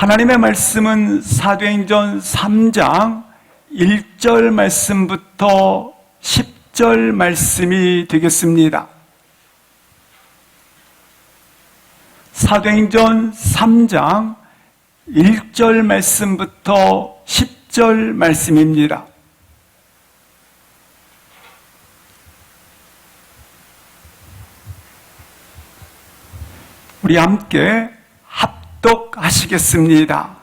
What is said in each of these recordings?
하나님의 말씀은 사도행전 3장 1절 말씀부터 10절 말씀이 되겠습니다. 사도행전 3장 1절 말씀부터 10절 말씀입니다. 우리 함께 합독하시겠습니다.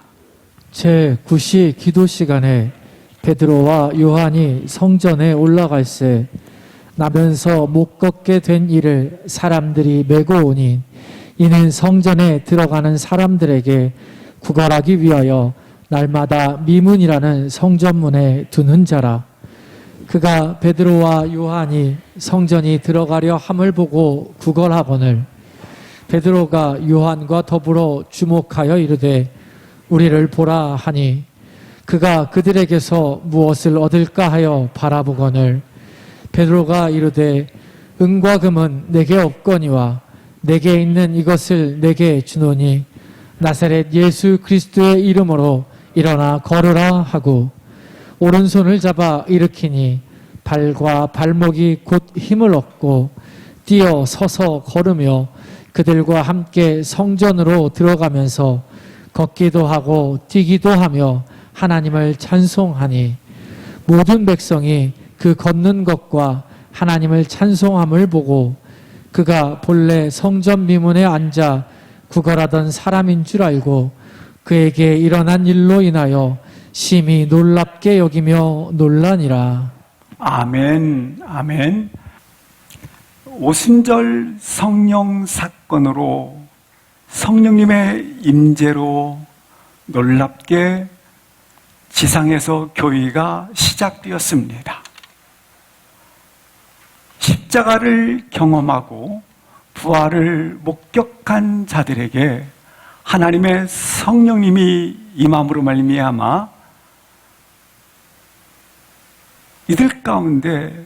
제9시 기도 시간에 베드로와 요한이 성전에 올라갈새 나면서 못 걷게 된 이를 사람들이 메고 오니 이는 성전에 들어가는 사람들에게 구걸하기 위하여 날마다 미문이라는 성전문에 두는 자라. 그가 베드로와 요한이 성전이 들어가려 함을 보고 구걸하거늘 베드로가 요한과 더불어 주목하여 이르되 우리를 보라 하니 그가 그들에게서 무엇을 얻을까 하여 바라보거늘 베드로가 이르되 은과 금은 내게 없거니와 내게 있는 이것을 내게 주노니 나사렛 예수 그리스도의 이름으로 일어나 걸으라 하고 오른손을 잡아 일으키니 발과 발목이 곧 힘을 얻고 뛰어 서서 걸으며 그들과 함께 성전으로 들어가면서 걷기도 하고 뛰기도 하며 하나님을 찬송하니 모든 백성이 그 걷는 것과 하나님을 찬송함을 보고 그가 본래 성전 미문에 앉아 구걸하던 사람인 줄 알고 그에게 일어난 일로 인하여 심히 놀랍게 여기며 놀라니라. 아멘, 아멘. 오순절 성령 사건으로 성령님의 임재로 놀랍게 지상에서 교회가 시작되었습니다. 십자가를 경험하고 부활을 목격한 자들에게 하나님의 성령님이 임함으로 말미암아 이들 가운데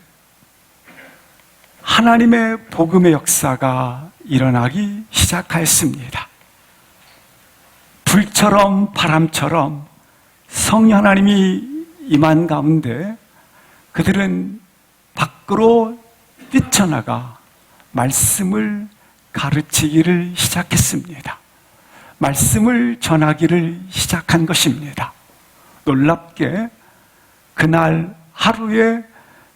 하나님의 복음의 역사가 일어나기 시작하였습니다. 불처럼 바람처럼 성령 하나님이 임한 가운데 그들은 밖으로 뛰쳐나가 말씀을 가르치기를 시작했습니다. 말씀을 전하기를 시작한 것입니다. 놀랍게 그날 하루에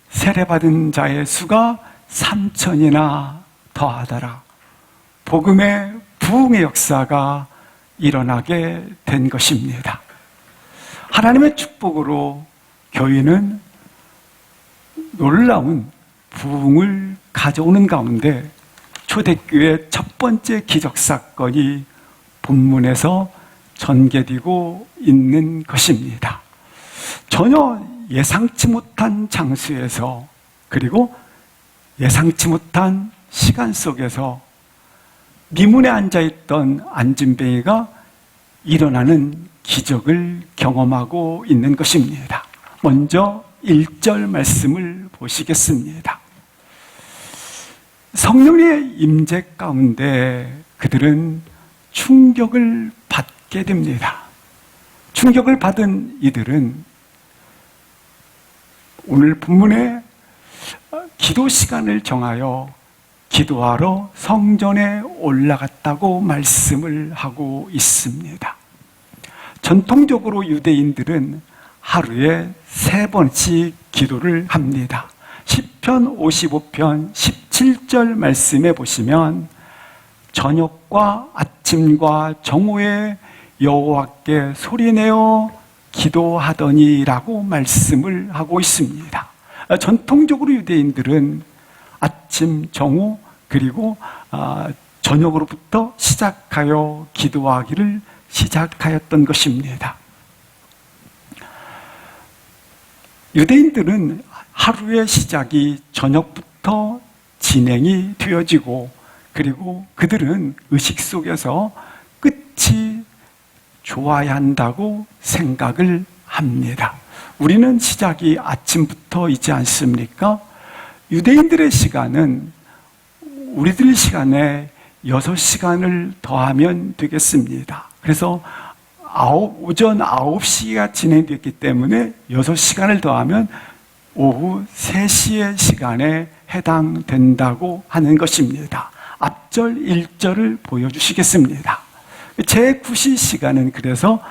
세례받은 자의 수가 3,000이나 더하더라. 복음의 부흥의 역사가 일어나게 된 것입니다. 하나님의 축복으로 교회는 놀라운 부흥을 가져오는 가운데 초대교회 첫 번째 기적사건이 본문에서 전개되고 있는 것입니다. 전혀 예상치 못한 장소에서 그리고 예상치 못한 시간 속에서 미문에 앉아있던 안진뱅이가 일어나는 기적을 경험하고 있는 것입니다. 먼저 1절 말씀을 보시겠습니다. 성령의 임재 가운데 그들은 충격을 받게 됩니다. 충격을 받은 이들은 오늘 본문에 기도 시간을 정하여 기도하러 성전에 올라갔다고 말씀을 하고 있습니다. 전통적으로 유대인들은 하루에 3번씩 기도를 합니다. 시편 55편 17절 말씀에 보시면 저녁과 아침과 정오에 여호와께 소리내어 기도하더니라고 말씀을 하고 있습니다. 전통적으로 유대인들은 아침, 정오, 그리고 저녁으로부터 시작하여 기도하기를 시작하였던 것입니다. 유대인들은 하루의 시작이 저녁부터 진행이 되어지고 그리고 그들은 의식 속에서 끝이 좋아야 한다고 생각을 합니다. 우리는 시작이 아침부터이지 않습니까? 유대인들의 시간은 우리들 시간에 6시간을 더하면 되겠습니다. 그래서 오전 9시가 진행됐기 때문에 6시간을 더하면 오후 3시의 시간에 해당된다고 하는 것입니다. 앞절 1절을 보여주시겠습니다. 제9시 시간은 그래서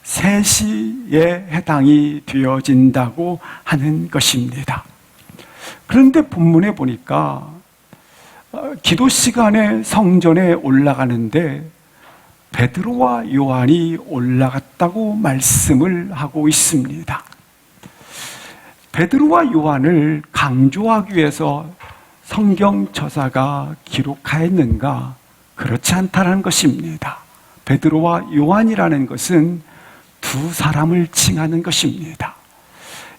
3시에 해당이 되어진다고 하는 것입니다. 그런데 본문에 보니까 기도 시간에 성전에 올라가는데 베드로와 요한이 올라갔다고 말씀을 하고 있습니다. 베드로와 요한을 강조하기 위해서 성경 저자가 기록하였는가? 그렇지 않다는 것입니다. 베드로와 요한이라는 것은 두 사람을 칭하는 것입니다.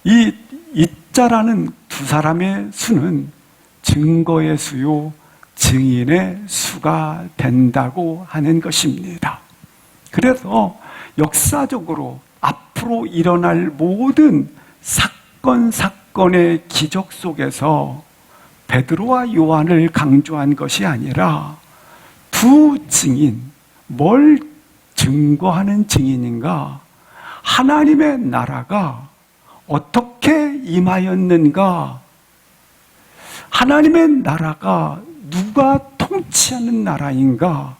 이 이자라는 두 사람의 수는 증거의 수요, 증인의 수가 된다고 하는 것입니다. 그래서 역사적으로 앞으로 일어날 모든 사건의 기적 속에서 베드로와 요한을 강조한 것이 아니라 두 증인, 뭘 증거하는 증인인가? 하나님의 나라가 어떻게 임하였는가? 하나님의 나라가 누가 통치하는 나라인가?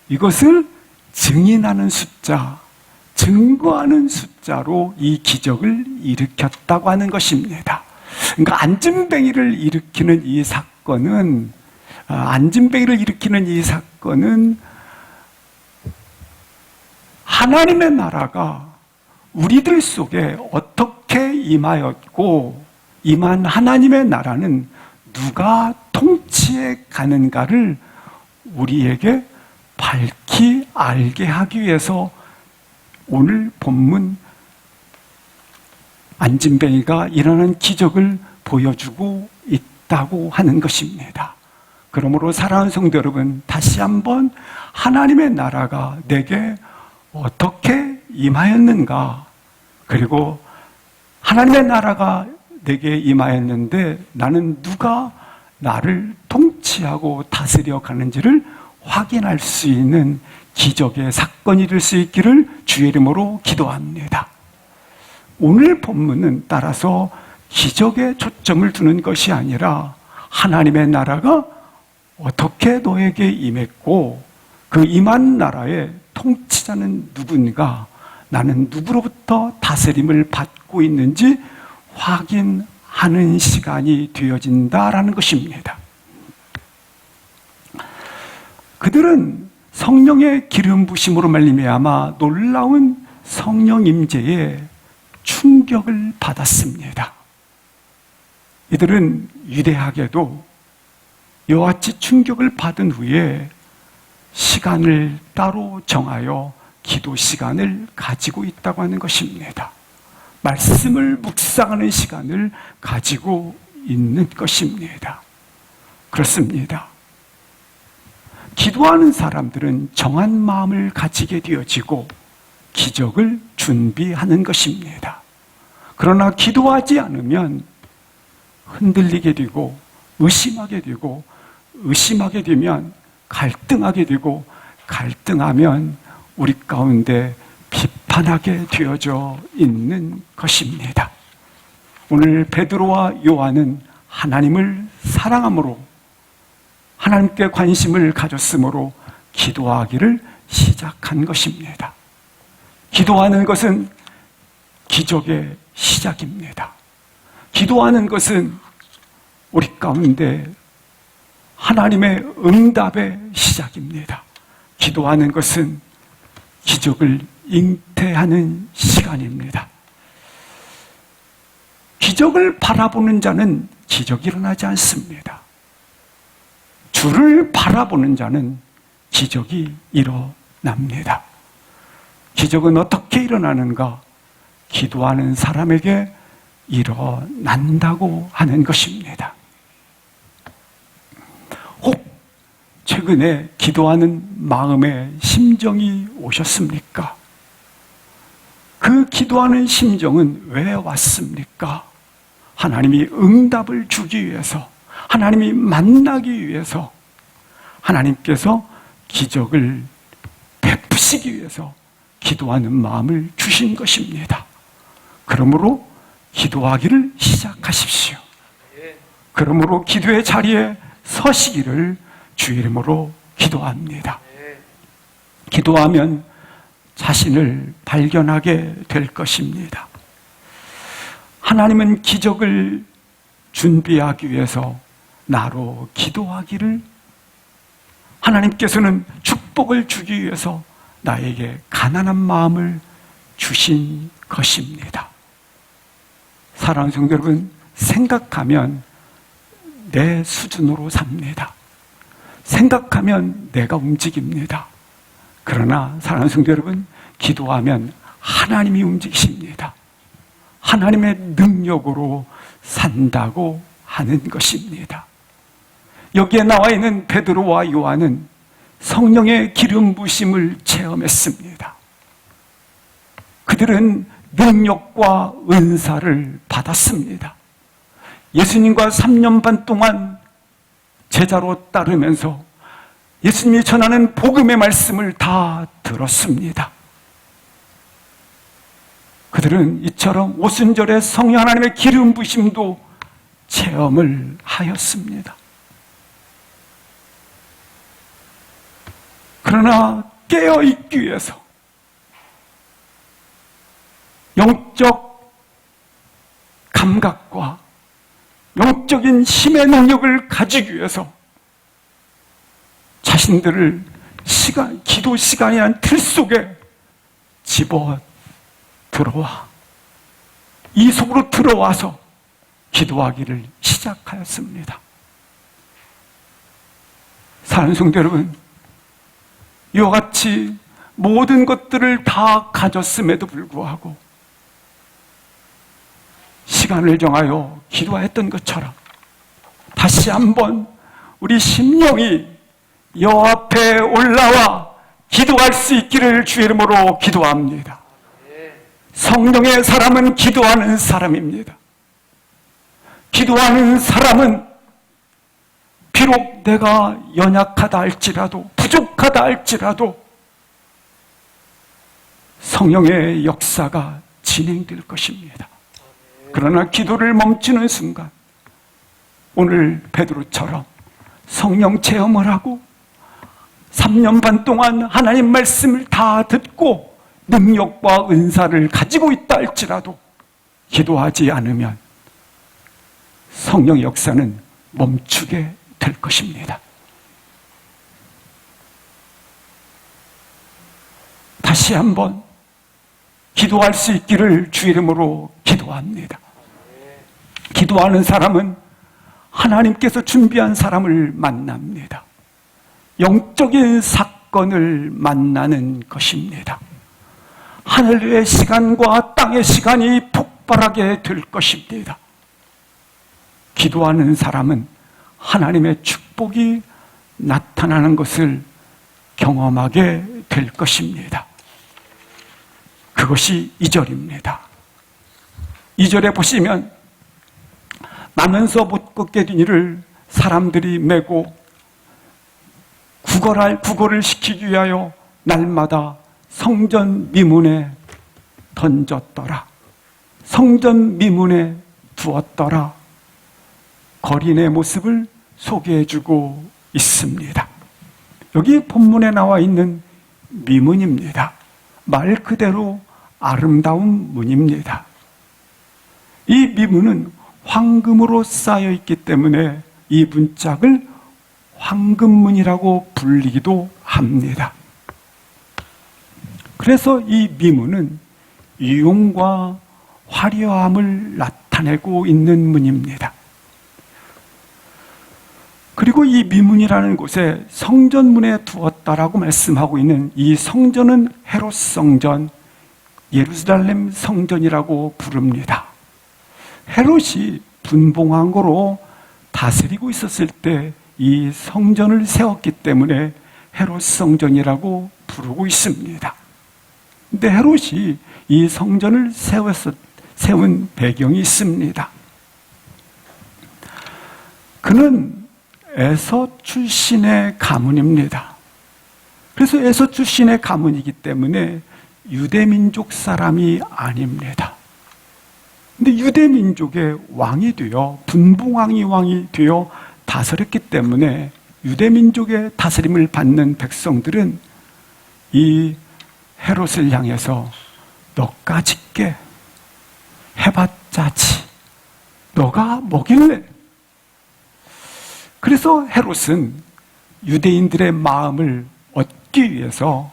이것을 증인하는 숫자, 증거하는 숫자로 이 기적을 일으켰다고 하는 것입니다. 그러니까 안진뱅이를 일으키는 이 사건은 하나님의 나라가 우리들 속에 어떻게 임하였고, 임한 하나님의 나라는 누가 통치해 가는가를 우리에게 밝히 알게 하기 위해서 오늘 본문 안진뱅이가 일어난 기적을 보여주고 있다고 하는 것입니다. 그러므로 사랑하는 성도 여러분, 다시 한번 하나님의 나라가 내게 어떻게 임하였는가, 그리고 하나님의 나라가 내게 임하였는데 나는 누가 나를 통치하고 다스려 가는지를 확인할 수 있는 기적의 사건이 될 수 있기를 주의 이름으로 기도합니다. 오늘 본문은 따라서 기적에 초점을 두는 것이 아니라 하나님의 나라가 어떻게 너에게 임했고 그 임한 나라의 통치자는 누군가, 나는 누구로부터 다스림을 받고 있는지 확인하는 시간이 되어진다라는 것입니다. 그들은 성령의 기름 부심으로 말미암아 놀라운 성령 임재에 충격을 받았습니다. 이들은 위대하게도 이와 같이 충격을 받은 후에 시간을 따로 정하여 기도 시간을 가지고 있다고 하는 것입니다. 말씀을 묵상하는 시간을 가지고 있는 것입니다. 그렇습니다. 기도하는 사람들은 정한 마음을 가지게 되어지고 기적을 준비하는 것입니다. 그러나 기도하지 않으면 흔들리게 되고 의심하게 되고 의심하게 되면 갈등하게 되고 갈등하면 우리 가운데 비판하게 되어져 있는 것입니다. 오늘 베드로와 요한은 하나님을 사랑함으로 하나님께 관심을 가졌으므로 기도하기를 시작한 것입니다. 기도하는 것은 기적의 시작입니다. 기도하는 것은 우리 가운데 하나님의 응답의 시작입니다. 기도하는 것은 기적을 잉태하는 시간입니다. 기적을 바라보는 자는 기적이 일어나지 않습니다. 주를 바라보는 자는 기적이 일어납니다. 기적은 어떻게 일어나는가? 기도하는 사람에게 일어난다고 하는 것입니다. 혹 최근에 기도하는 마음의 심정이 오셨습니까? 그 기도하는 심정은 왜 왔습니까? 하나님이 응답을 주기 위해서, 하나님이 만나기 위해서, 하나님께서 기적을 베푸시기 위해서 기도하는 마음을 주신 것입니다. 그러므로 기도하기를 시작하십시오. 그러므로 기도의 자리에 서시기를 주의 이름으로 기도합니다. 기도하면 자신을 발견하게 될 것입니다. 하나님은 기적을 준비하기 위해서 나로 기도하기를, 하나님께서는 축복을 주기 위해서 나에게 가난한 마음을 주신 것입니다. 사랑하는 성도 여러분, 생각하면 내 수준으로 삽니다. 생각하면 내가 움직입니다. 그러나 사랑하는 성도 여러분, 기도하면 하나님이 움직이십니다. 하나님의 능력으로 산다고 하는 것입니다. 여기에 나와 있는 베드로와 요한은 성령의 기름 부심을 체험했습니다. 그들은 능력과 은사를 받았습니다. 예수님과 3년 반 동안 제자로 따르면서 예수님이 전하는 복음의 말씀을 다 들었습니다. 그들은 이처럼 오순절에 성령 하나님의 기름 부심도 체험을 하였습니다. 그러나 깨어있기 위해서, 영적 감각과 영적인 힘의 능력을 가지기 위해서 자신들을 기도 시간이라는 틀 속에 집어 들어와 이 속으로 들어와서 기도하기를 시작하였습니다. 사랑하는 성도 여러분, 이와 같이 모든 것들을 다 가졌음에도 불구하고 시간을 정하여 기도했던 것처럼 다시 한번 우리 심령이 여호와 앞에 올라와 기도할 수 있기를 주의 이름으로 기도합니다. 성령의 사람은 기도하는 사람입니다. 기도하는 사람은 비록 내가 연약하다 할지라도, 부족하다 할지라도 성령의 역사가 진행될 것입니다. 그러나 기도를 멈추는 순간 오늘 베드로처럼 성령 체험을 하고 3년 반 동안 하나님 말씀을 다 듣고 능력과 은사를 가지고 있다 할지라도 기도하지 않으면 성령의 역사는 멈추게 될 것입니다. 다시 한번 기도할 수 있기를 주의 이름으로 기도합니다. 기도하는 사람은 하나님께서 준비한 사람을 만납니다. 영적인 사건을 만나는 것입니다. 하늘의 시간과 땅의 시간이 폭발하게 될 것입니다. 기도하는 사람은 하나님의 축복이 나타나는 것을 경험하게 될 것입니다. 그것이 2절입니다. 2절에 보시면 나면서 못 걷게 된 이를 사람들이 메고 구걸을 시키기 위하여 날마다 성전 미문에 던졌더라. 성전 미문에 두었더라. 거린의 모습을 소개해주고 있습니다. 여기 본문에 나와 있는 미문입니다. 말 그대로 아름다운 문입니다. 이 미문은 황금으로 쌓여 있기 때문에 이 문짝을 황금문이라고 불리기도 합니다. 그래서 이 미문은 유용과 화려함을 나타내고 있는 문입니다. 그리고 이 미문이라는 곳에 성전문에 두었다라고 말씀하고 있는 이 성전은 헤롯 성전, 예루살렘 성전이라고 부릅니다. 헤롯이 분봉왕으로 다스리고 있었을 때 이 성전을 세웠기 때문에 헤롯 성전이라고 부르고 있습니다. 근데 헤롯이 이 성전을 세운 배경이 있습니다. 그는 에서 출신의 가문입니다. 그래서 에서 출신의 가문이기 때문에 유대민족 사람이 아닙니다. 근데 유대민족의 왕이 되어, 분봉왕이 왕이 되어 다스렸기 때문에 유대민족의 다스림을 받는 백성들은 이 헤롯을 향해서 너까짓게 해봤자지, 너가 뭐길래. 그래서 헤롯은 유대인들의 마음을 얻기 위해서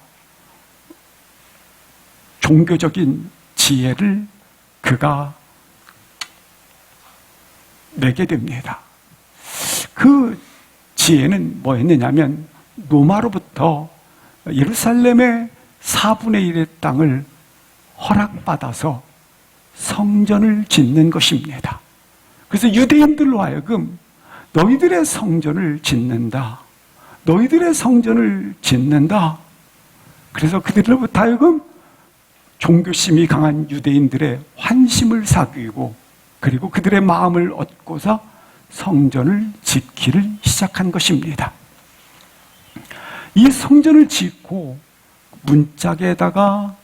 종교적인 지혜를 그가 내게 됩니다. 그 지혜는 뭐였느냐면 로마로부터 예루살렘의 4분의 1의 땅을 허락받아서 성전을 짓는 것입니다. 그래서 유대인들로 하여금 너희들의 성전을 짓는다, 너희들의 성전을 짓는다. 그래서 그들로부터 하여금 종교심이 강한 유대인들의 환심을 사귀고, 그리고 그들의 마음을 얻고서 성전을 짓기를 시작한 것입니다. 이 성전을 짓고 문짝에다가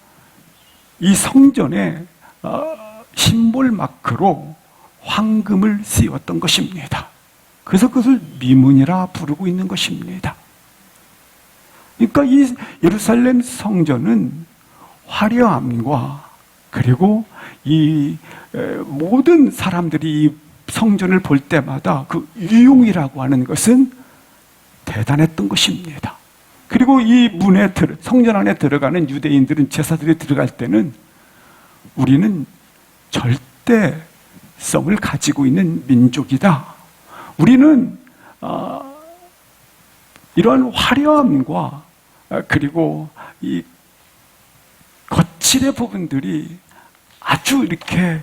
이 성전의 심볼 마크로 황금을 씌웠던 것입니다. 그래서 그것을 미문이라 부르고 있는 것입니다. 그러니까 이 예루살렘 성전은 화려함과, 그리고 이 모든 사람들이 이 성전을 볼 때마다 그 유용이라고 하는 것은 대단했던 것입니다. 그리고 이 성전 안에 들어가는 유대인들은, 제사들이 들어갈 때는 우리는 절대성을 가지고 있는 민족이다, 우리는 이러한 화려함과 그리고 이 거칠의 부분들이 아주 이렇게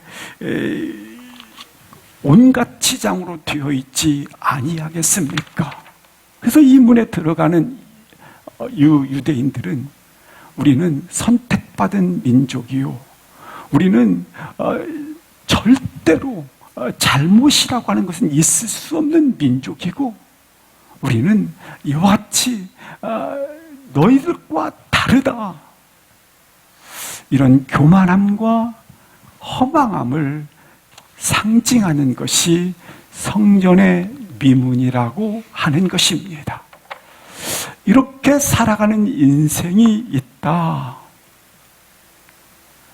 온갖 치장으로 되어 있지 아니하겠습니까? 그래서 이 문에 들어가는 유대인들은 우리는 선택받은 민족이요, 우리는 절대로 잘못이라고 하는 것은 있을 수 없는 민족이고, 우리는 이와 같이 너희들과 다르다, 이런 교만함과 허망함을 상징하는 것이 성전의 미문이라고 하는 것입니다. 이렇게 살아가는 인생이 있다,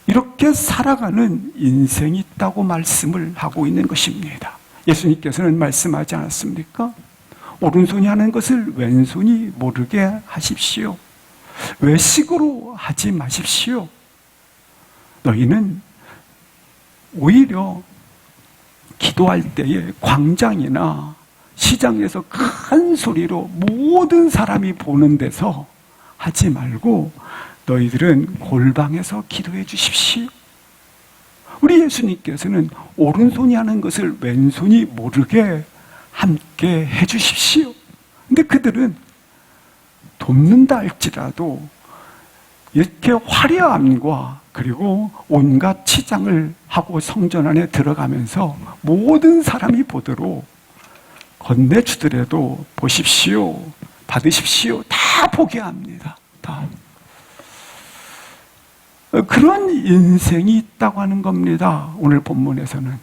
이렇게 살아가는 인생이 있다고 말씀을 하고 있는 것입니다. 예수님께서는 말씀하지 않았습니까? 오른손이 하는 것을 왼손이 모르게 하십시오. 외식으로 하지 마십시오. 너희는 오히려 기도할 때에 광장이나 시장에서 큰 소리로 모든 사람이 보는 데서 하지 말고 너희들은 골방에서 기도해 주십시오. 우리 예수님께서는 오른손이 하는 것을 왼손이 모르게 함께 해 주십시오. 근데 그들은 돕는다 할지라도 이렇게 화려함과 그리고 온갖 치장을 하고 성전 안에 들어가면서 모든 사람이 보도록 건네주더라도 보십시오, 받으십시오, 다 보게 합니다. 다. 그런 인생이 있다고 하는 겁니다, 오늘 본문에서는.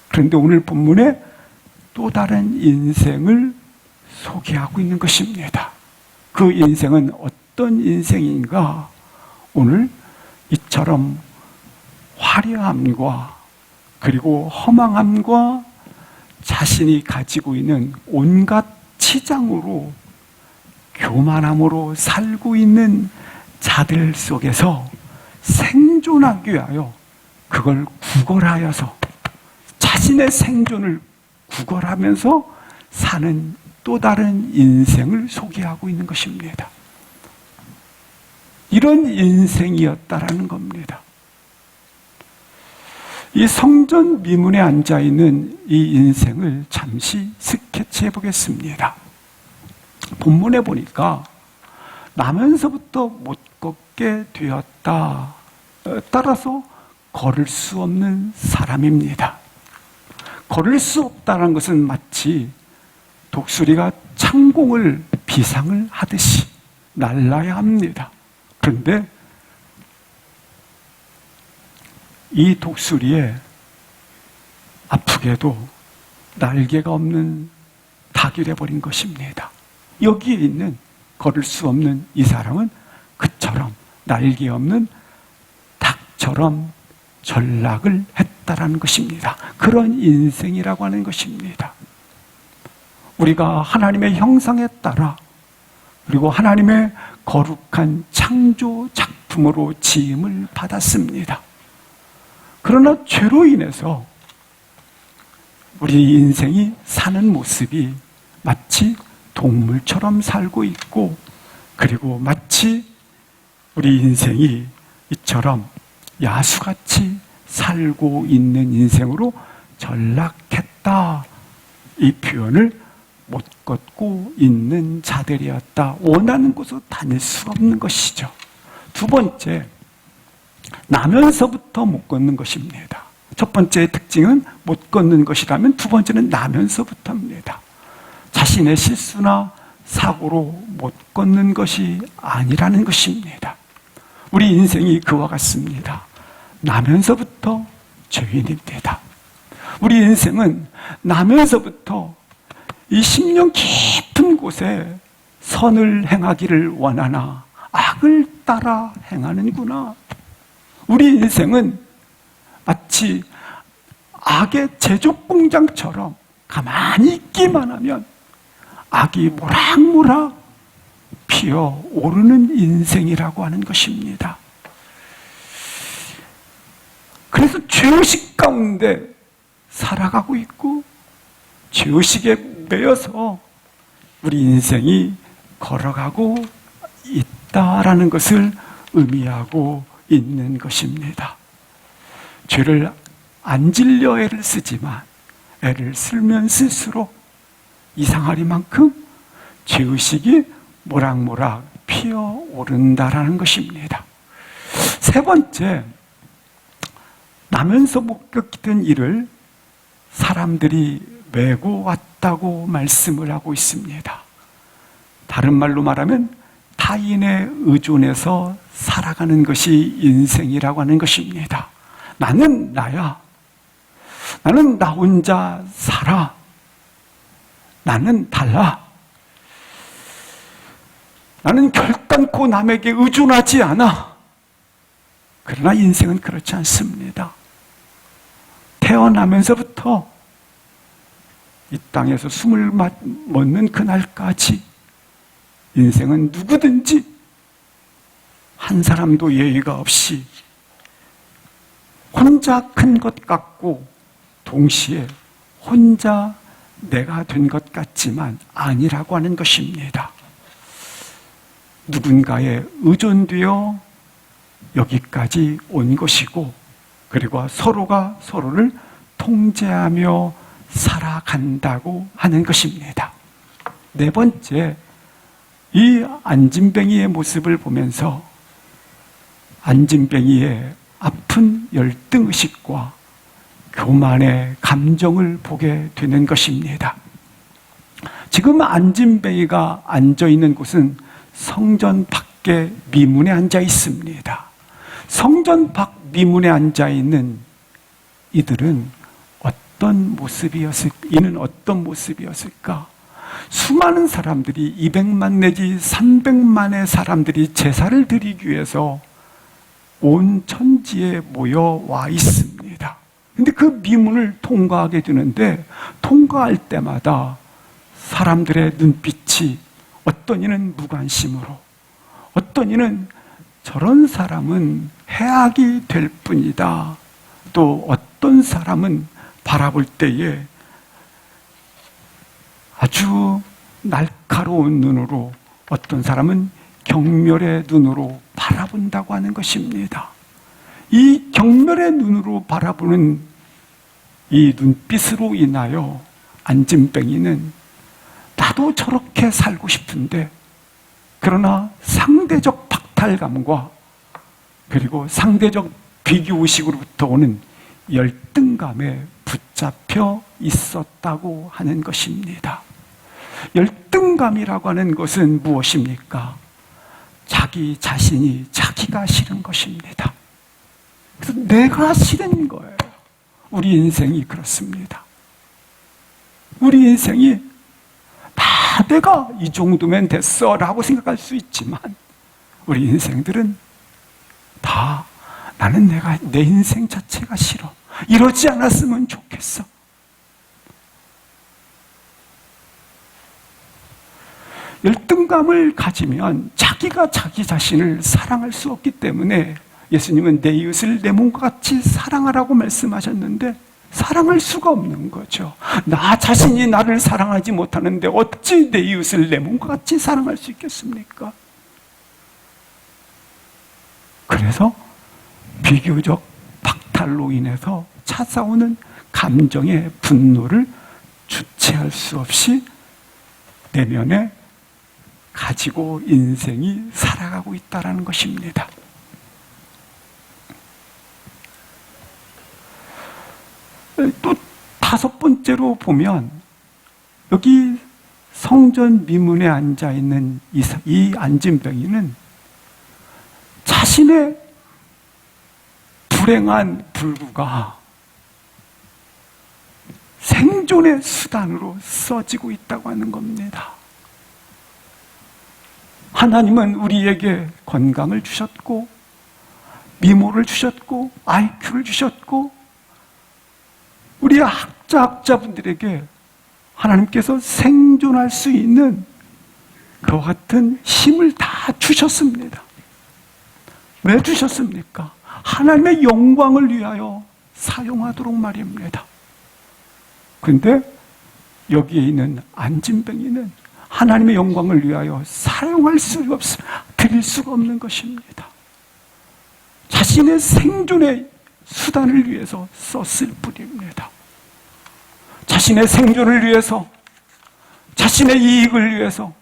그런데 오늘 본문에 또 다른 인생을 소개하고 있는 것입니다. 그 인생은 어떤 인생인가? 오늘 이처럼 화려함과 그리고 허망함과 자신이 가지고 있는 온갖 치장으로, 교만함으로 살고 있는 자들 속에서 생존하기 위하여 그걸 구걸하여서 자신의 생존을 구걸하면서 사는 또 다른 인생을 소개하고 있는 것입니다. 이런 인생이었다라는 겁니다. 이 성전 미문에 앉아있는 이 인생을 잠시 스케치해 보겠습니다. 본문에 보니까 나면서부터 못 걷게 되었다, 따라서 걸을 수 없는 사람입니다. 걸을 수 없다는 것은 마치 독수리가 창공을 비상을 하듯이 날라야 합니다. 그런데 이 독수리에 아프게도 날개가 없는 닭이 되어버린 것입니다. 여기에 있는 걸을 수 없는 이 사람은 그처럼 날개 없는 닭처럼 전락을 했다라는 것입니다. 그런 인생이라고 하는 것입니다. 우리가 하나님의 형상에 따라 그리고 하나님의 거룩한 창조 작품으로 지음을 받았습니다. 그러나 죄로 인해서 우리 인생이 사는 모습이 마치 동물처럼 살고 있고, 그리고 마치 우리 인생이 이처럼 야수같이 살고 있는 인생으로 전락했다. 이 표현을 못 걷고 있는 자들이었다. 원하는 곳으로 다닐 수 없는 것이죠. 두 번째, 나면서부터 못 걷는 것입니다. 첫 번째의 특징은 못 걷는 것이라면 두 번째는 나면서부터입니다. 자신의 실수나 사고로 못 걷는 것이 아니라는 것입니다. 우리 인생이 그와 같습니다. 나면서부터 죄인입니다. 우리 인생은 나면서부터 이 심령 깊은 곳에 선을 행하기를 원하나 악을 따라 행하는구나. 우리 인생은 마치 악의 제조 공장처럼 가만히 있기만 하면 악이 모락모락 피어오르는 인생이라고 하는 것입니다. 그래서 죄의식 가운데 살아가고 있고 죄의식에 매여서 우리 인생이 걸어가고 있다라는 것을 의미하고 있는 것입니다. 죄를 안 질려 애를 쓰지만 애를 쓰면 쓸수록 이상하리만큼 죄의식이 모락모락 피어오른다라는 것입니다. 세 번째, 나면서 목격된 일을 사람들이 메고 왔다고 말씀을 하고 있습니다. 다른 말로 말하면 타인에 의존해서 살아가는 것이 인생이라고 하는 것입니다. 나는 나야. 나는 나 혼자 살아. 나는 달라. 나는 결단코 남에게 의존하지 않아. 그러나 인생은 그렇지 않습니다. 태어나면서부터 이 땅에서 숨을 멎는 그날까지 인생은 누구든지 한 사람도 예의가 없이 혼자 큰 것 같고 동시에 혼자 내가 된 것 같지만 아니라고 하는 것입니다. 누군가에 의존되어 여기까지 온 것이고, 그리고 서로가 서로를 통제하며 살아간다고 하는 것입니다. 네 번째, 이 안진뱅이의 모습을 보면서 안진뱅이의 아픈 열등의식과 교만의 감정을 보게 되는 것입니다. 지금 안진뱅이가 앉아있는 곳은 성전 밖에 미문에 앉아 있습니다. 성전 밖 미문에 앉아있는 이들은 이는 어떤 모습이었을까? 수많은 사람들이 200만 내지 300만의 사람들이 제사를 드리기 위해서 온 천지에 모여와 있습니다. 근데 그 미문을 통과하게 되는데 통과할 때마다 사람들의 눈빛이 어떤 이는 무관심으로, 어떤 이는 저런 사람은 해악이 될 뿐이다. 또 어떤 사람은 바라볼 때에 아주 날카로운 눈으로, 어떤 사람은 경멸의 눈으로 바라본다고 하는 것입니다. 이 경멸의 눈으로 바라보는 이 눈빛으로 인하여 안진뱅이는 나도 저렇게 살고 싶은데, 그러나 상대적 박탈감과 그리고 상대적 비교의식으로부터 오는 열등감에 붙잡혀 있었다고 하는 것입니다. 열등감이라고 하는 것은 무엇입니까? 자기 자신이 자기가 싫은 것입니다. 그래서 내가 싫은 거예요. 우리 인생이 그렇습니다. 우리 인생이 다 내가 이 정도면 됐어 라고 생각할 수 있지만 우리 인생들은 다 나는 내 인생 자체가 싫어. 이러지 않았으면 좋겠어. 열등감을 가지면 자기가 자기 자신을 사랑할 수 없기 때문에 예수님은 내 이웃을 내 몸과 같이 사랑하라고 말씀하셨는데 사랑할 수가 없는 거죠. 나 자신이 나를 사랑하지 못하는데 어찌 내 이웃을 내 몸과 같이 사랑할 수 있겠습니까? 그래서 비교적 박탈로 인해서 찾아오는 감정의 분노를 주체할 수 없이 내면에 가지고 인생이 살아가고 있다는 것입니다. 또 다섯 번째로 보면 여기 성전 미문에 앉아있는 이 안진뱅이는 자신의 불행한 불구가 생존의 수단으로 써지고 있다고 하는 겁니다. 하나님은 우리에게 건강을 주셨고 미모를 주셨고 IQ를 주셨고 우리 학자분들에게 하나님께서 생존할 수 있는 그와 같은 힘을 다 주셨습니다. 왜 주셨습니까? 하나님의 영광을 위하여 사용하도록 말입니다. 그런데 여기에 있는 안진뱅이는 하나님의 영광을 위하여 사용할 수가 없습니다. 드릴 수가 없는 것입니다. 자신의 생존의 수단을 위해서 썼을 뿐입니다. 자신의 생존을 위해서, 자신의 이익을 위해서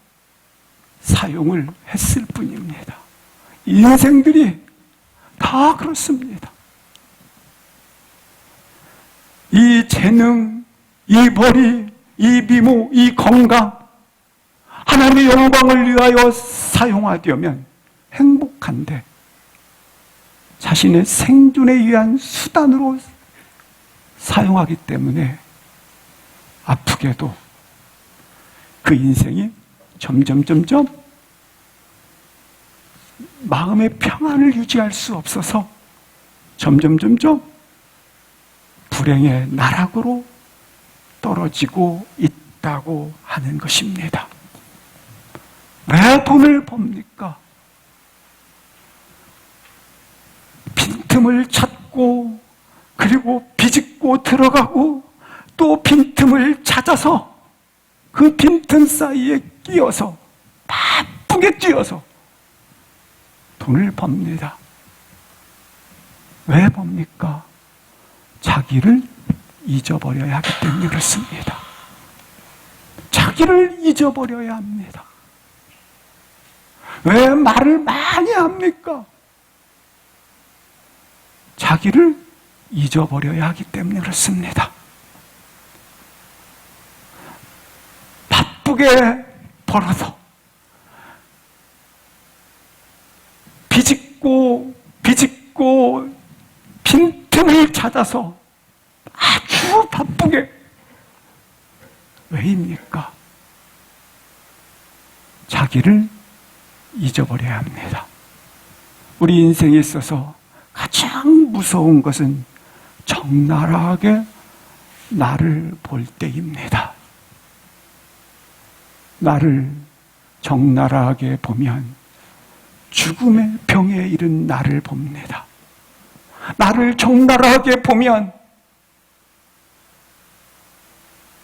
사용을 했을 뿐입니다. 인생들이 다 그렇습니다. 이 재능, 이 머리, 이 미모, 이 건강, 하나님의 영광을 위하여 사용하려면 행복한데 자신의 생존에 위한 수단으로 사용하기 때문에 아프게도 그 인생이 점점 마음의 평안을 유지할 수 없어서 점점 불행의 나락으로 떨어지고 있다고 하는 것입니다. 왜 돈을 법니까? 빈틈을 찾고 그리고 비집고 들어가고 또 빈틈을 찾아서 그 빈틈 사이에 끼어서 바쁘게 뛰어서 돈을 법니다. 왜 법니까? 자기를 잊어버려야 하기 때문에 그렇습니다. 자기를 잊어버려야 합니다. 왜 말을 많이 합니까? 자기를 잊어버려야 하기 때문에 그렇습니다. 바쁘게 벌어서 비집고 빈틈을 찾아서 아주 바쁘게 왜입니까? 자기를 잊어버려야 합니다. 우리 인생에 있어서 가장 무서운 것은 적나라하게 나를 볼 때입니다. 나를 적나라하게 보면 죽음의 병에 이른 나를 봅니다. 나를 적나라하게 보면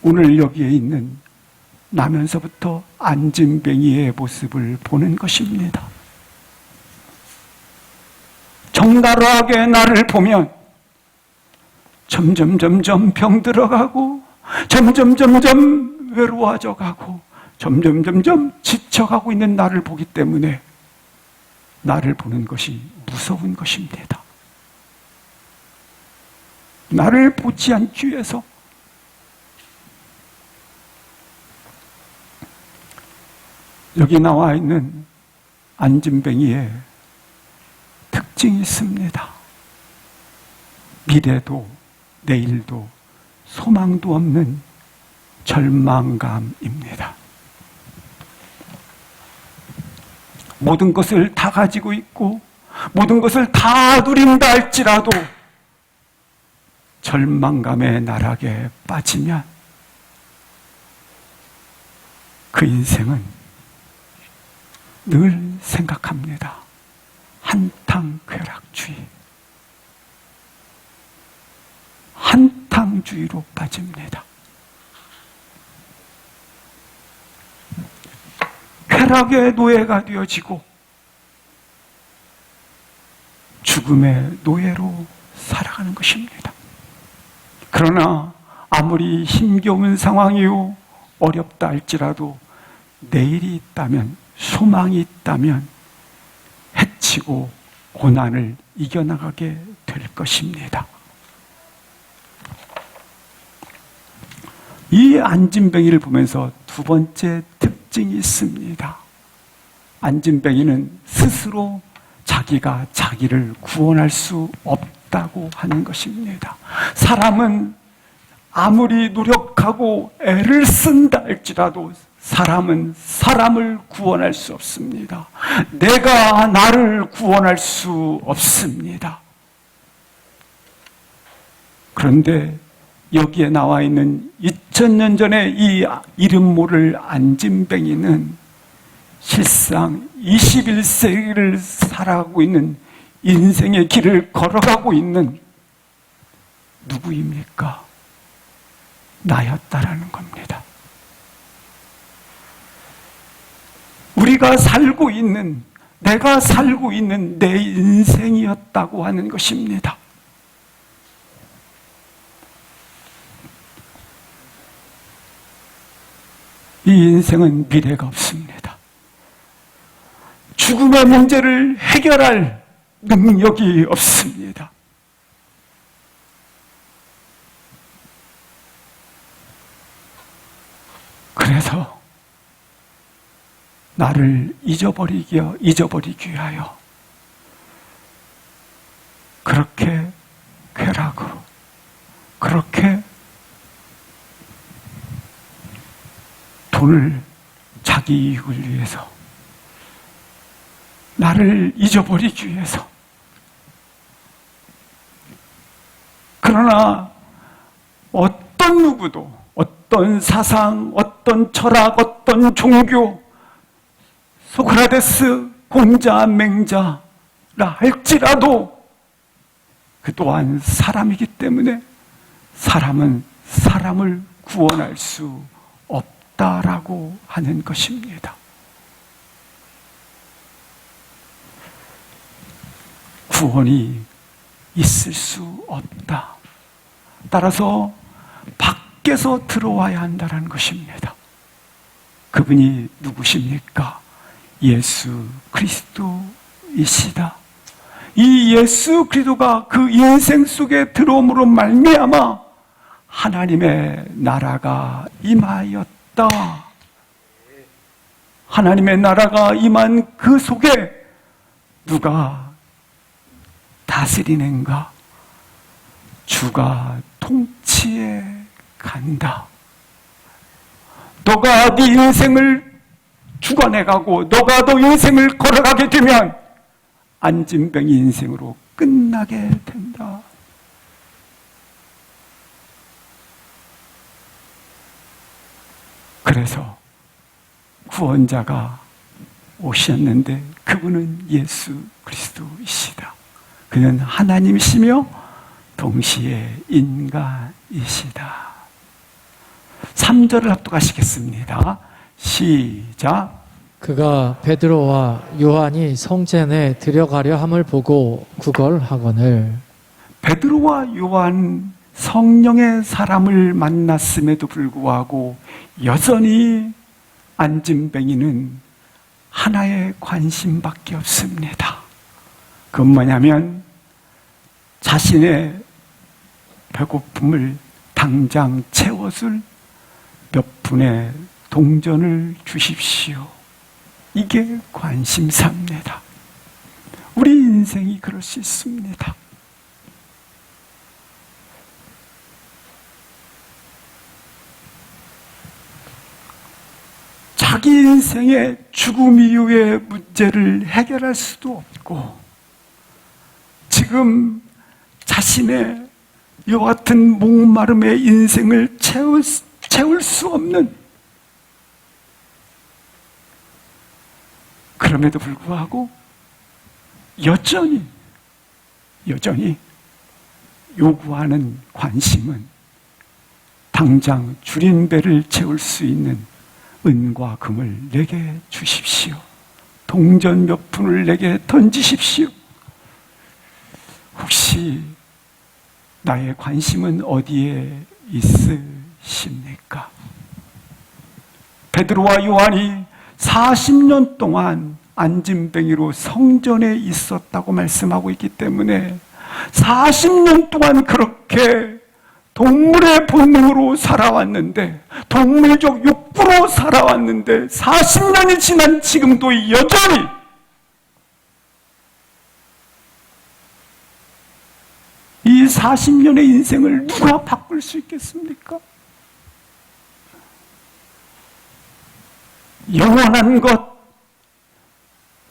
오늘 여기에 있는 나면서부터 안진뱅이의 모습을 보는 것입니다. 적나라하게 나를 보면 점점 병들어가고 점점 외로워져 가고 점점 지쳐가고 있는 나를 보기 때문에 나를 보는 것이 무서운 것입니다. 나를 보지 않기 위해서 여기 나와 있는 안진뱅이의 특징이 있습니다. 미래도 내일도 소망도 없는 절망감입니다. 모든 것을 다 가지고 있고 모든 것을 다 누린다 할지라도 절망감의 나락에 빠지면 그 인생은 늘 생각합니다. 한탕쾌락주의, 한탕주의로 빠집니다. 쾌락의 노예가 되어지고 죽음의 노예로 살아가는 것입니다. 그러나 아무리 힘겨운 상황이요 어렵다 할지라도 내일이 있다면, 소망이 있다면 해치고 고난을 이겨나가게 될 것입니다. 이 안진뱅이를 보면서 두 번째 특징이 있습니다. 안진뱅이는 스스로 자기가 자기를 구원할 수 없다고 하는 것입니다. 사람은 아무리 노력하고 애를 쓴다 할지라도 사람은 사람을 구원할 수 없습니다. 내가 나를 구원할 수 없습니다. 그런데 여기에 나와 있는 2000년 전에 이 이름 모를 안진뱅이는 실상 21세기를 살아가고 있는, 인생의 길을 걸어가고 있는 누구입니까? 나였다라는 겁니다. 우리가 살고 있는, 내가 살고 있는 내 인생이었다고 하는 것입니다. 이 인생은 미래가 없습니다. 죽음의 문제를 해결할 능력이 없습니다. 그래서 나를 잊어버리기 위하여 그렇게 쾌락으로, 그렇게 돈을 자기 이익을 위해서, 나를 잊어버리기 위해서. 그러나 어떤 누구도, 어떤 사상, 어떤 철학, 어떤 종교, 소크라테스, 공자, 맹자라 할지라도 그 또한 사람이기 때문에 사람은 사람을 구원할 수 없다라고 하는 것입니다. 구원이 있을 수 없다. 따라서 밖에서 들어와야 한다는 것입니다. 그분이 누구십니까? 예수 그리스도이시다. 이 예수 그리스도가 그 인생 속에 들어옴으로 말미암아 하나님의 나라가 임하였다. 하나님의 나라가 임한 그 속에 누가 다스리는가? 주가 통치해 간다. 너가 네 인생을 주관해가고 너가 너 인생을 걸어가게 되면 안진뱅이 인생으로 끝나게 된다. 그래서 구원자가 오셨는데 그분은 예수 그리스도이시다. 그는 하나님이시며 동시에 인간이시다. 3절을 합독하시겠습니다. 시작. 그가 베드로와 요한이 성전에 들어가려 함을 보고 구걸하거늘. 베드로와 요한 성령의 사람을 만났음에도 불구하고 여전히 안진뱅이는 하나의 관심밖에 없습니다. 그건 뭐냐면 자신의 배고픔을 당장 채워줄 몇 분의 동전을 주십시오. 이게 관심사입니다. 우리 인생이 그럴 수 있습니다. 자기 인생의 죽음 이후의 문제를 해결할 수도 없고, 지금 자신의 이와 같은 목마름의 인생을 채울 수 없는, 그럼에도 불구하고 여전히 요구하는 관심은 당장 줄인 배를 채울 수 있는 은과 금을 내게 주십시오. 동전 몇 푼을 내게 던지십시오. 혹시 나의 관심은 어디에 있으십니까? 베드로와 요한이 40년 동안 안진뱅이로 성전에 있었다고 말씀하고 있기 때문에 40년 동안 그렇게 동물의 본능으로 살아왔는데, 동물적 욕구로 살아왔는데 40년이 지난 지금도 여전히 이 40년의 인생을 누가 바꿀 수 있겠습니까? 영원한 것,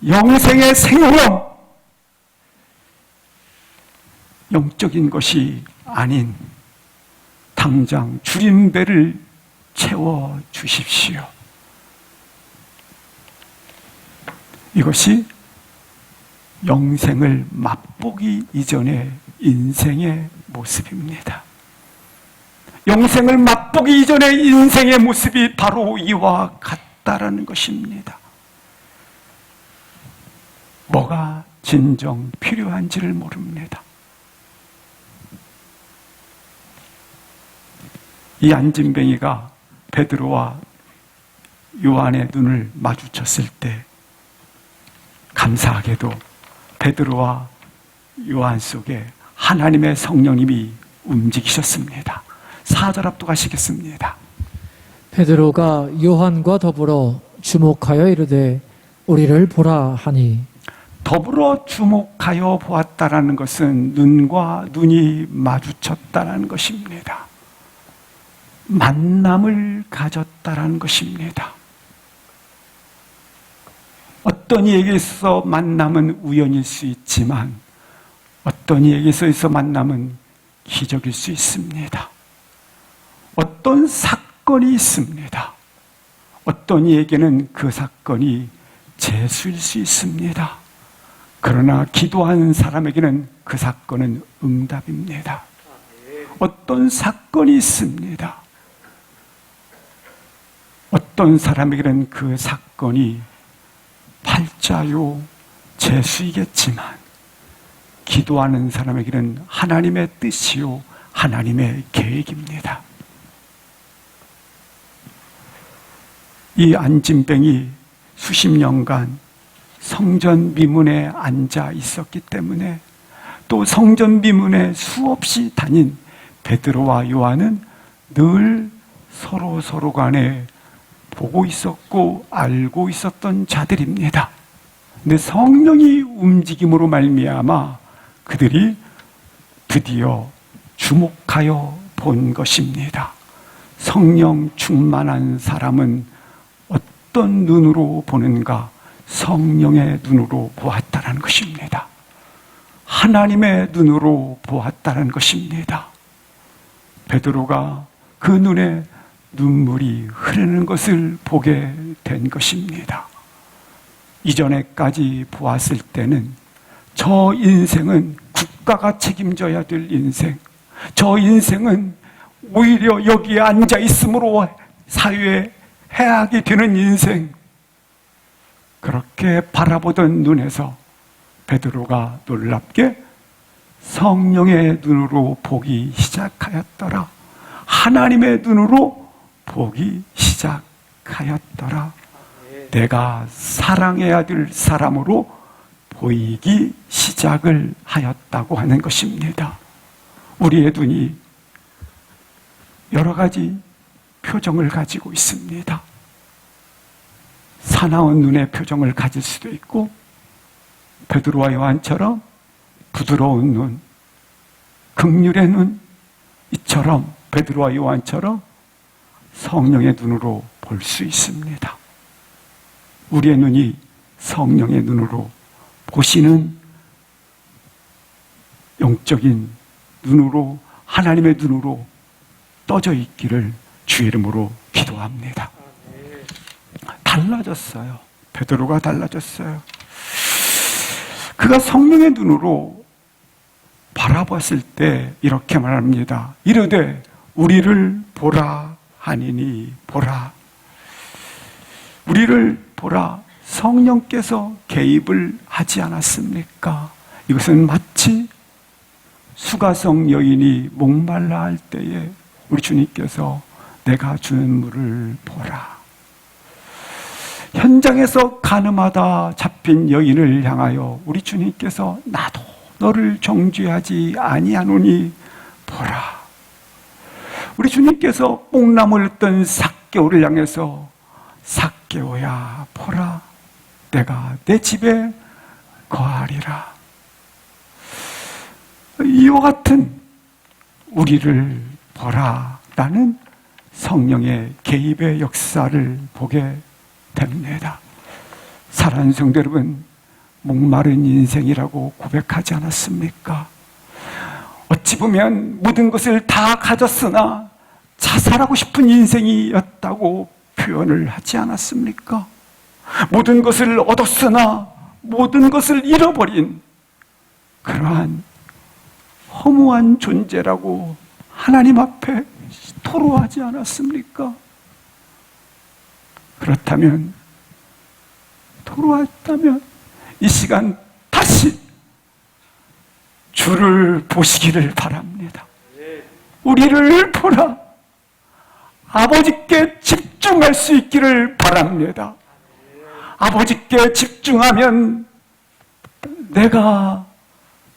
영생의 생명, 영적인 것이 아닌 당장 줄인 배를 채워 주십시오. 이것이 영생을 맛보기 이전의 인생의 모습입니다. 영생을 맛보기 이전의 인생의 모습이 바로 이와 같다라는 것입니다. 뭐가 진정 필요한지를 모릅니다. 이 안진뱅이가 베드로와 요한의 눈을 마주쳤을 때 감사하게도 베드로와 요한 속에 하나님의 성령님이 움직이셨습니다. 4절 압독하시겠습니다. 베드로가 요한과 더불어 주목하여 이르되 우리를 보라 하니, 더불어 주목하여 보았다라는 것은 눈과 눈이 마주쳤다라는 것입니다. 만남을 가졌다라는 것입니다. 어떤 이에게 있어서 만남은 우연일 수 있지만 어떤 이에게 있어서 만남은 기적일 수 있습니다. 어떤 사건이 있습니다. 어떤 이에게는 그 사건이 재수일 수 있습니다. 그러나 기도하는 사람에게는 그 사건은 응답입니다. 어떤 사건이 있습니다. 어떤 사람에게는 그 사건이 팔자요, 재수이겠지만 기도하는 사람에게는 하나님의 뜻이요, 하나님의 계획입니다. 이 안진뱅이 수십 년간 성전 미문에 앉아 있었기 때문에, 또 성전 미문에 수없이 다닌 베드로와 요한은 늘 서로 간에 보고 있었고 알고 있었던 자들입니다. 근데 성령이 움직임으로 말미암아 그들이 드디어 주목하여 본 것입니다. 성령 충만한 사람은 어떤 눈으로 보는가? 성령의 눈으로 보았다는 것입니다. 하나님의 눈으로 보았다는 것입니다. 베드로가 그 눈에 눈물이 흐르는 것을 보게 된 것입니다. 이전에까지 보았을 때는 저 인생은 국가가 책임져야 될 인생, 저 인생은 오히려 여기에 앉아 있음으로 사회에 해악이 되는 인생, 그렇게 바라보던 눈에서 베드로가 놀랍게 성령의 눈으로 보기 시작하였더라. 하나님의 눈으로 보기 시작하였더라. 내가 사랑해야 될 사람으로 보이기 시작을 하였다고 하는 것입니다. 우리의 눈이 여러 가지 표정을 가지고 있습니다. 사나운 눈의 표정을 가질 수도 있고 베드로와 요한처럼 부드러운 눈, 긍휼의 눈, 이처럼 베드로와 요한처럼 성령의 눈으로 볼 수 있습니다. 우리의 눈이 성령의 눈으로 보시는 영적인 눈으로, 하나님의 눈으로 떠져 있기를 주의 이름으로 기도합니다. 달라졌어요. 베드로가 달라졌어요. 그가 성령의 눈으로 바라봤을 때 이렇게 말합니다. 이르되 우리를 보라 하니니 보라. 우리를 보라. 성령께서 개입을 하지 않았습니까? 이것은 마치 수가성 여인이 목말라 할 때에 우리 주님께서 내가 주는 물을 보라. 현장에서 가늠하다 잡힌 여인을 향하여 우리 주님께서 나도 너를 정죄하지 아니하노니 보라. 우리 주님께서 뽕나무를 뜬 삭개오를 향해서 삭개오야 보라. 내가 내 집에 거하리라. 이와 같은 우리를 보라라는 성령의 개입의 역사를 보게 됩니다. 사랑하는 성도 여러분, 목마른 인생이라고 고백하지 않았습니까? 어찌 보면 모든 것을 다 가졌으나 자살하고 싶은 인생이었다고 표현을 하지 않았습니까? 모든 것을 얻었으나 모든 것을 잃어버린 그러한 허무한 존재라고 하나님 앞에 토로하지 않았습니까? 그렇다면, 토로했다면 이 시간 다시 주를 보시기를 바랍니다. 우리를 보라. 아버지께 집중할 수 있기를 바랍니다. 아버지께 집중하면 내가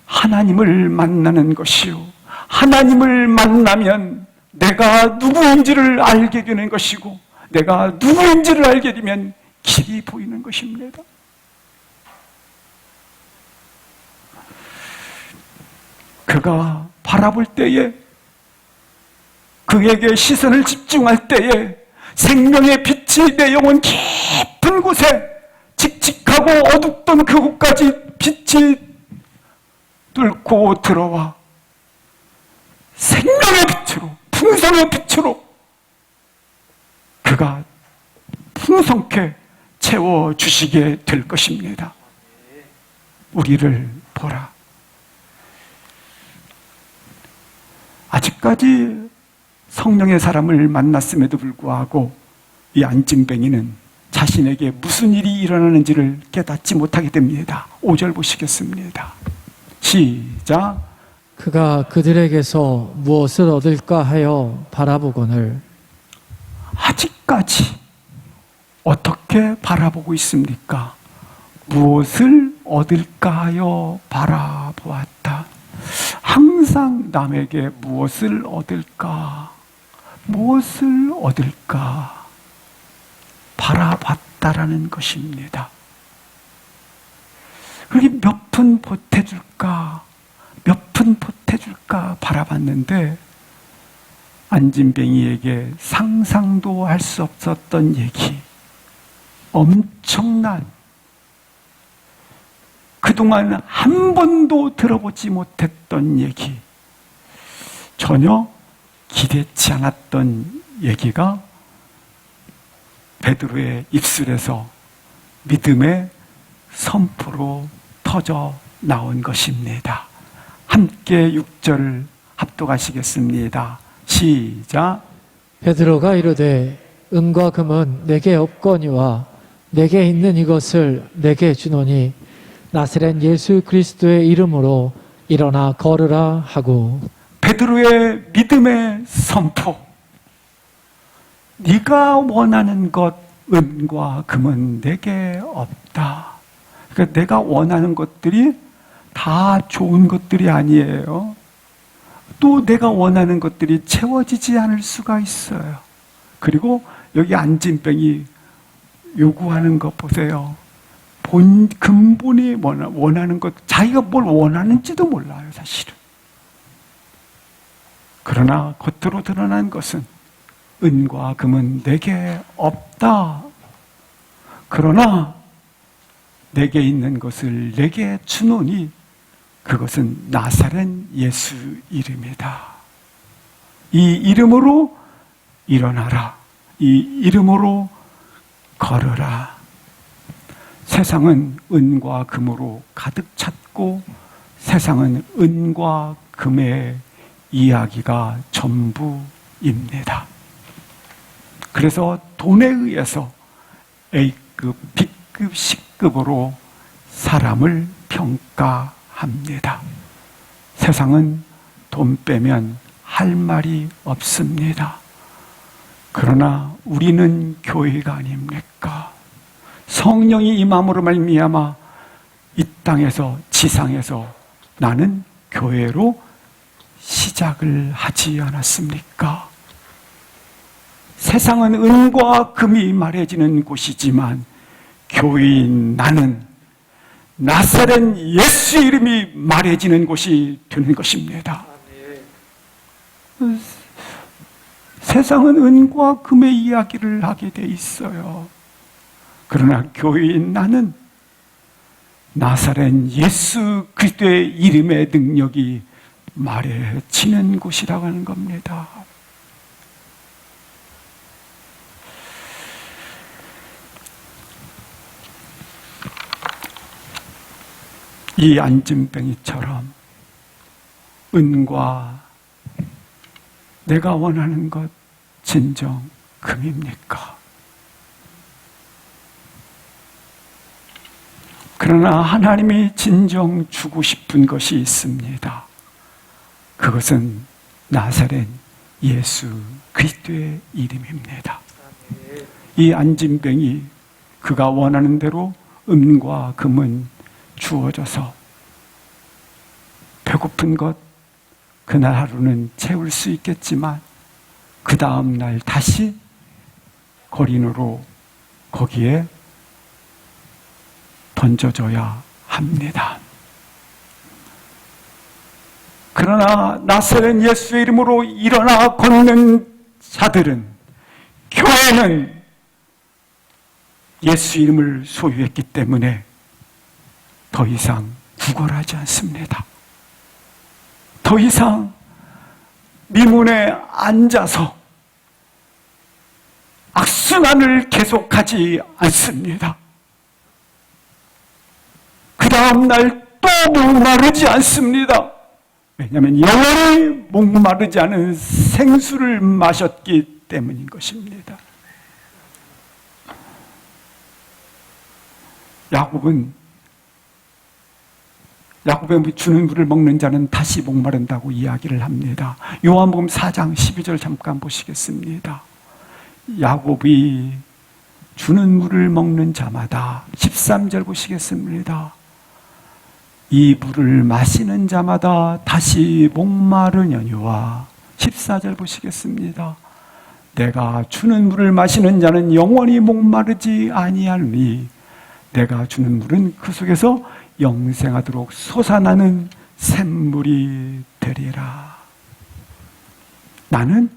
하나님을 만나는 것이요, 하나님을 만나면 내가 누구인지를 알게 되는 것이고, 내가 누구인지를 알게 되면 길이 보이는 것입니다. 그가 바라볼 때에, 그에게 시선을 집중할 때에 생명의 빛이 내 영혼 깊은 곳에, 칙칙하고 어둡던 그곳까지 빛이 뚫고 들어와 생명의 빛으로, 풍성의 빛으로 그가 풍성케 채워주시게 될 것입니다. 우리를 보라. 아직까지 성령의 사람을 만났음에도 불구하고 이 안진뱅이는 자신에게 무슨 일이 일어나는지를 깨닫지 못하게 됩니다. 5절 보시겠습니다. 시작. 그가 그들에게서 무엇을 얻을까 하여 바라보거늘. 아직까지 어떻게 바라보고 있습니까? 무엇을 얻을까 하여 바라보았다. 항상 남에게 무엇을 얻을까, 무엇을 얻을까 바라봤다라는 것입니다. 그게 몇 푼 보태줄까, 몇 푼 보태줄까 바라봤는데 안진뱅이에게 상상도 할 수 없었던 얘기, 엄청난, 그동안 한 번도 들어보지 못했던 얘기, 전혀 기대치 않았던 얘기가 베드로의 입술에서 믿음의 선포로 터져 나온 것입니다. 함께 6절을 합독하시겠습니다. 시작. 베드로가 이르되 은과 금은 내게 없거니와 내게 있는 이것을 내게 주노니 나사렛 예수 그리스도의 이름으로 일어나 걸으라 하고. 베드로의 믿음의 선포. 네가 원하는 것, 은과 금은 내게 없다. 그러니까 내가 원하는 것들이 다 좋은 것들이 아니에요. 또 내가 원하는 것들이 채워지지 않을 수가 있어요. 그리고 여기 안진뱅이 요구하는 것 보세요. 근본이 원하는 것, 자기가 뭘 원하는지도 몰라요, 사실은. 그러나 겉으로 드러난 것은 은과 금은 내게 없다. 그러나 내게 있는 것을 내게 주노니 그것은 나사렛 예수 이름이다. 이 이름으로 일어나라. 이 이름으로 걸으라. 세상은 은과 금으로 가득 찼고 세상은 은과 금의 이야기가 전부입니다. 그래서 돈에 의해서 A급, B급, C급으로 사람을 평가합니다. 세상은 돈 빼면 할 말이 없습니다. 그러나 우리는 교회가 아닙니까? 성령이 임함으로 말미암아 이 땅에서, 지상에서 나는 교회로 시작을 하지 않았습니까? 세상은 은과 금이 말해지는 곳이지만 교회인 나는 나사렛 예수 이름이 말해지는 곳이 되는 것입니다. 세상은 은과 금의 이야기를 하게 돼 있어요. 그러나 교회인 나는 나사렛 예수 그리스도의 이름의 능력이 말해지는 곳이라고 하는 겁니다. 이 안진뱅이처럼 은과 내가 원하는 것 진정 금입니까? 그러나 하나님이 진정 주고 싶은 것이 있습니다. 그것은 나사렛 예수 그리스도의 이름입니다. 이 안진뱅이 그가 원하는 대로 은과 금은 주어져서 배고픈 것 그날 하루는 채울 수 있겠지만 그 다음 날 다시 거린으로 거기에 던져져야 합니다. 그러나 나사렛 예수의 이름으로 일어나 걷는 자들은, 교회는 예수 이름을 소유했기 때문에 더 이상 구걸하지 않습니다. 더 이상 미문에 앉아서 악순환을 계속하지 않습니다. 그 다음 날 또 목마르지 않습니다. 왜냐하면 영원히 목마르지 않은 생수를 마셨기 때문인 것입니다. 야곱의 주는 물을 먹는 자는 다시 목마른다고 이야기를 합니다. 요한복음 4장 12절 잠깐 보시겠습니다. 야곱이 주는 물을 먹는 자마다, 13절 보시겠습니다. 이 물을 마시는 자마다 다시 목마르려니와, 14절 보시겠습니다. 내가 주는 물을 마시는 자는 영원히 목마르지 아니하니 내가 주는 물은 그 속에서 영생하도록 솟아나는 샘물이 되리라. 나는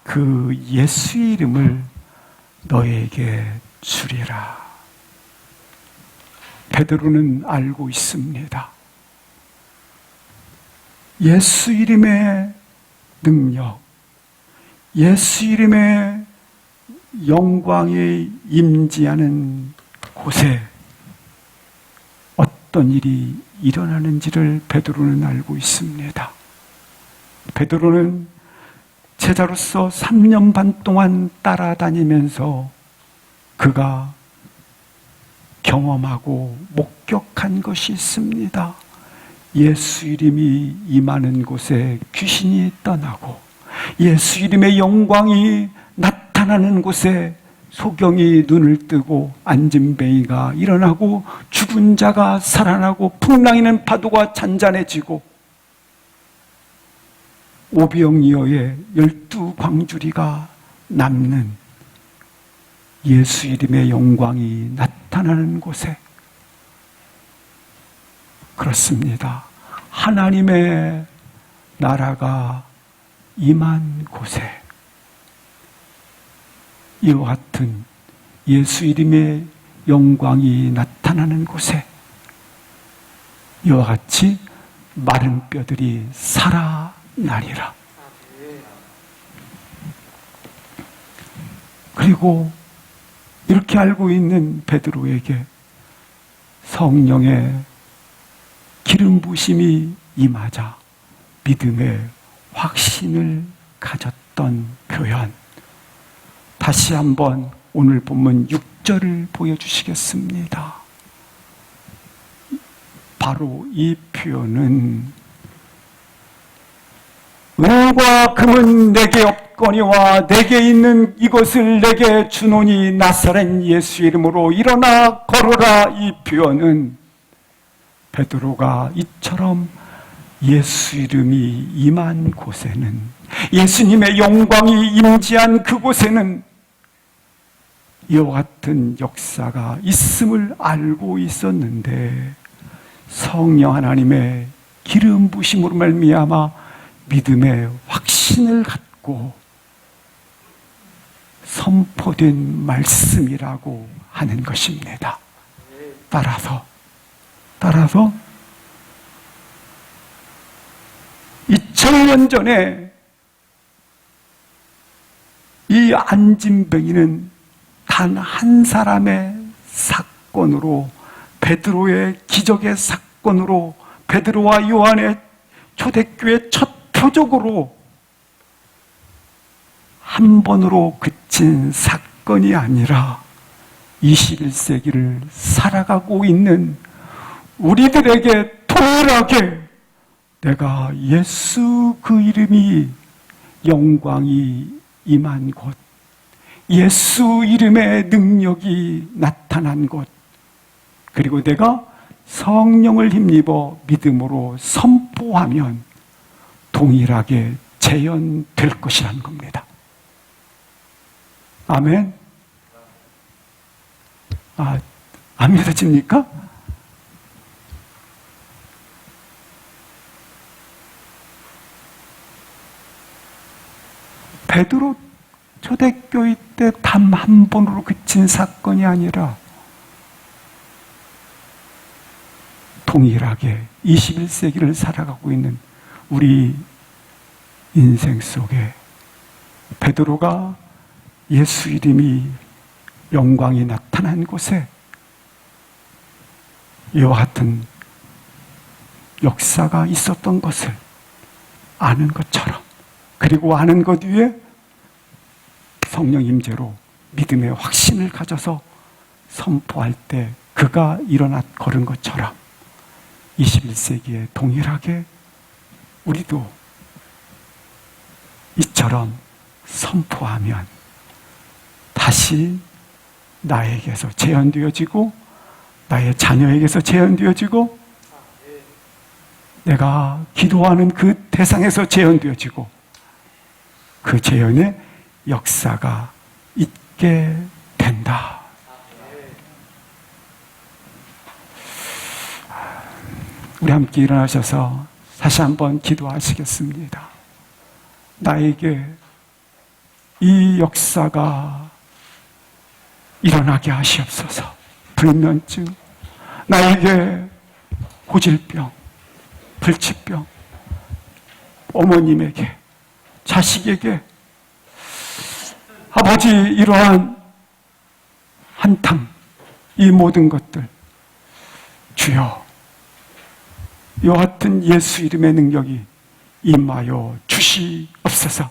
그 예수 이름을 너에게 주리라. 베드로는 알고 있습니다. 예수 이름의 능력, 예수 이름의 영광이 임재하는 곳에 어떤 일이 일어나는지를 베드로는 알고 있습니다. 베드로는 제자로서 3년 반 동안 따라다니면서 그가 경험하고 목격한 것이 있습니다. 예수 이름이 임하는 곳에 귀신이 떠나고, 예수 이름의 영광이 나타나는 곳에 소경이 눈을 뜨고 안진뱅이가 일어나고 죽은 자가 살아나고 풍랑이는 파도가 잔잔해지고 오병이어의 12 광주리가 남는 예수 이름의 영광이 나타나는 곳에, 그렇습니다. 하나님의 나라가 임한 곳에, 이와 같은 예수 이름의 영광이 나타나는 곳에 이와 같이 마른 뼈들이 살아나리라. 그리고 이렇게 알고 있는 베드로에게 성령의 기름 부심이 임하자 믿음의 확신을 가졌던 표현, 다시 한번 오늘 본문 6절을 보여주시겠습니다. 바로 이 표현은 은과 금은 내게 없거니와 내게 있는 이것을 내게 주노니 나사렛 예수 이름으로 일어나 걸어라. 이 표현은 베드로가 이처럼 예수 이름이 임한 곳에는, 예수님의 영광이 임재한 그곳에는 이와 같은 역사가 있음을 알고 있었는데 성령 하나님의 기름 부심으로 말미암아 믿음의 확신을 갖고 선포된 말씀이라고 하는 것입니다. 따라서 2000년 전에 이 안진뱅이는 단 한 사람의 사건으로, 베드로의 기적의 사건으로, 베드로와 요한의 초대교회 첫 표적으로 한 번으로 그친 사건이 아니라 21세기를 살아가고 있는 우리들에게 동일하게 내가 예수 그 이름이 영광이 임한 곳, 예수 이름의 능력이 나타난 곳, 그리고 내가 성령을 힘입어 믿음으로 선포하면 동일하게 재현될 것이라는 겁니다. 아멘? 안 믿어집니까? 베드로 초대교회 때 단 한 번으로 그친 사건이 아니라 동일하게 21세기를 살아가고 있는 우리 인생 속에 베드로가 예수 이름이 영광이 나타난 곳에 이와 같은 역사가 있었던 것을 아는 것처럼, 그리고 아는 것 위에 성령 임재로 믿음의 확신을 가져서 선포할 때 그가 일어나 걸은 것처럼 21세기에 동일하게 우리도 이처럼 선포하면 다시 나에게서 재현되어지고 나의 자녀에게서 재현되어지고 내가 기도하는 그 대상에서 재현되어지고 그 재현의 역사가 있게 된다. 우리 함께 일어나셔서 다시 한번 기도하시겠습니다. 나에게 이 역사가 일어나게 하시옵소서. 불면증, 나에게 고질병, 불치병, 어머님에게, 자식에게, 아버지 이러한 한탕, 이 모든 것들 주여 이와 같은 예수 이름의 능력이 임하여 주시옵소서.